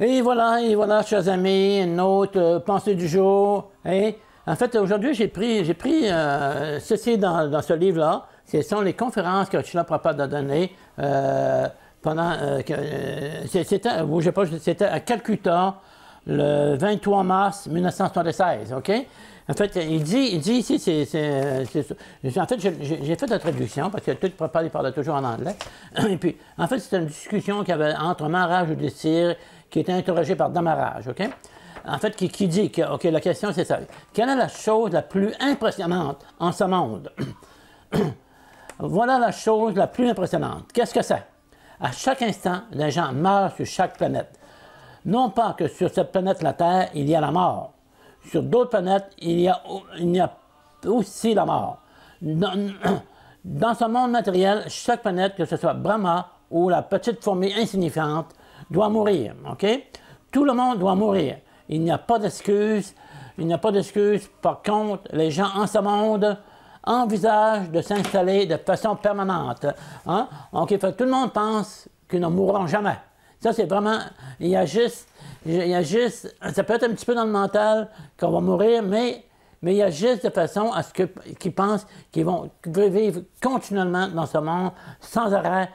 Et voilà, chers amis, une autre pensée du jour. Et en fait, aujourd'hui, j'ai pris ceci dans ce livre-là. Ce sont les conférences que Srila Prabhupada a données pendant... c'était à Calcutta, le 23 mars 1976, OK? En fait, il dit ici, en fait, j'ai fait la traduction, parce que tout Prabhupada, il parlait toujours en anglais. Et puis, en fait, c'était une discussion qu'il y avait entre Maharaj Yudhishthira, qui était interrogé par Dharmaraj, OK? En fait, qui dit que, OK, la question c'est ça. Quelle est la chose la plus impressionnante en ce monde? Voilà la chose la plus impressionnante. Qu'est-ce que c'est? À chaque instant, les gens meurent sur chaque planète. Non pas que sur cette planète, la Terre, il y a la mort. Sur d'autres planètes, il y a aussi la mort. Dans ce monde matériel, chaque planète, que ce soit Brahma ou la petite fourmi insignifiante, doit mourir, OK? Tout le monde doit mourir. Il n'y a pas d'excuse. Il n'y a pas d'excuse. Par contre, les gens en ce monde envisagent de s'installer de façon permanente. Hein? OK, fait, tout le monde pense qu'ils ne mourront jamais. Ça, c'est vraiment... Il y a juste... Ça peut être un petit peu dans le mental qu'on va mourir, mais il y a juste de façon à ce qu'ils pensent qu'ils vont vivre continuellement dans ce monde, sans arrêt.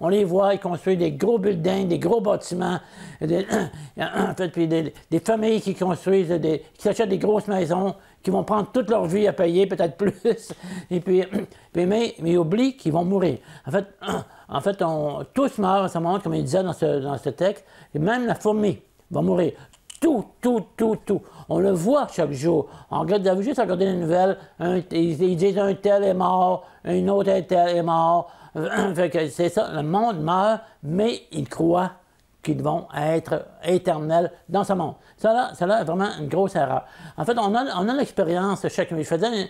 On les voit, ils construisent des gros buildings, des gros bâtiments, en fait, puis des familles qui construisent, qui s'achètent des grosses maisons, qui vont prendre toute leur vie à payer, peut-être plus, et puis, mais ils oublient qu'ils vont mourir. En fait, tous meurent, ça montre, comme il disait dans ce texte, et même la fourmi va mourir. Tout. On le voit chaque jour. On regarde, juste à regarder les nouvelles, ils disent un tel est mort, un autre tel est mort. Fait que c'est ça, le monde meurt, mais ils croient qu'ils vont être éternels dans ce monde. Ça là est vraiment une grosse erreur. En fait, on a l'expérience chacun. Je faisais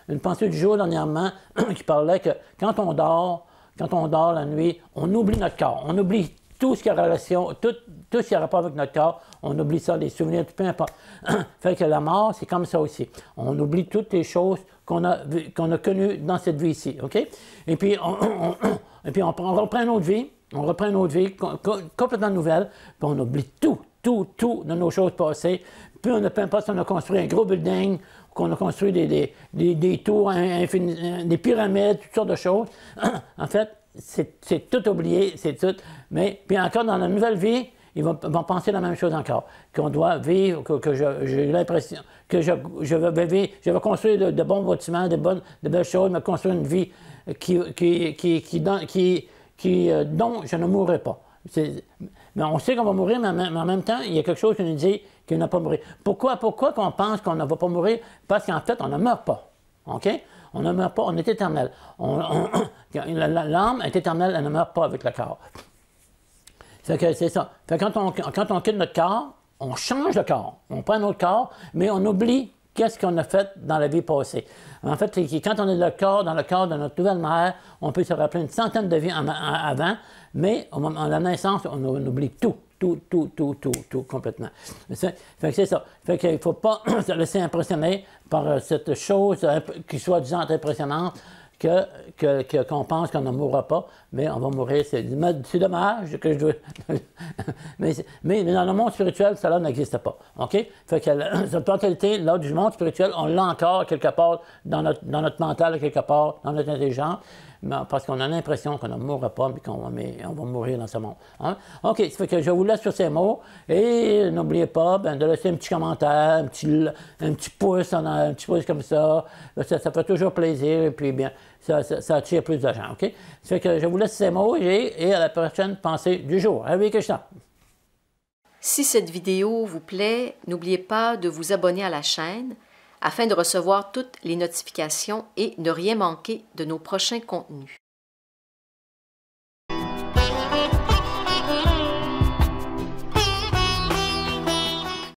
une pensée du jour dernièrement qui parlait que quand on dort la nuit, on oublie notre corps. On oublie tout ce qui a relation, tout ce qui a rapport avec notre corps, on oublie ça, les souvenirs, peu importe. Fait que la mort, c'est comme ça aussi. On oublie toutes les choses qu'on a connues dans cette vie-ci, OK? Et puis, on reprend une autre vie, complètement nouvelle, puis on oublie tout de nos choses passées. Puis on ne peut pas si on a construit un gros building, qu'on a construit des tours, des pyramides, toutes sortes de choses. En fait, c'est tout oublié, c'est tout. Mais puis encore dans la nouvelle vie, ils vont penser la même chose encore. Qu'on doit vivre, que j'ai l'impression que je vais vivre, je vais construire de bons bâtiments, de belles choses, mais construire une vie dont je ne mourrai pas. Mais on sait qu'on va mourir, mais en même temps, il y a quelque chose qui nous dit qu'on n'a pas mourir. Pourquoi qu'on pense qu'on ne va pas mourir? Parce qu'en fait, on ne meurt pas. OK? On ne meurt pas, on est éternel. L'âme est éternelle, elle ne meurt pas avec le corps. Fait que c'est ça. Fait que quand on quitte notre corps, on change de corps. On prend notre corps, mais on oublie qu'est-ce qu'on a fait dans la vie passée. En fait, quand on est dans le corps de notre nouvelle mère, on peut se rappeler une centaine de vies avant, mais au moment de la naissance, on oublie tout complètement. Fait que c'est ça. Fait qu'il ne faut pas se laisser impressionner par cette chose qui soit disant impressionnante qu'on pense qu'on ne mourra pas, mais on va mourir. C'est dommage que je dois... mais dans le monde spirituel, cela n'existe pas. OK? Fait que cette mentalité, là, du monde spirituel, on l'a encore quelque part dans notre mental, quelque part dans notre intelligence, parce qu'on a l'impression qu'on ne mourra pas, mais on va mourir dans ce monde. Hein? OK, ça fait que je vous laisse sur ces mots, et n'oubliez pas de laisser un petit commentaire, un petit pouce comme ça fait toujours plaisir, et puis bien, ça attire plus de gens, OK? Ça fait que je vous laisse ces mots, et à la prochaine pensée du jour. Hare Krishna! Si cette vidéo vous plaît, n'oubliez pas de vous abonner à la chaîne, afin de recevoir toutes les notifications et ne rien manquer de nos prochains contenus.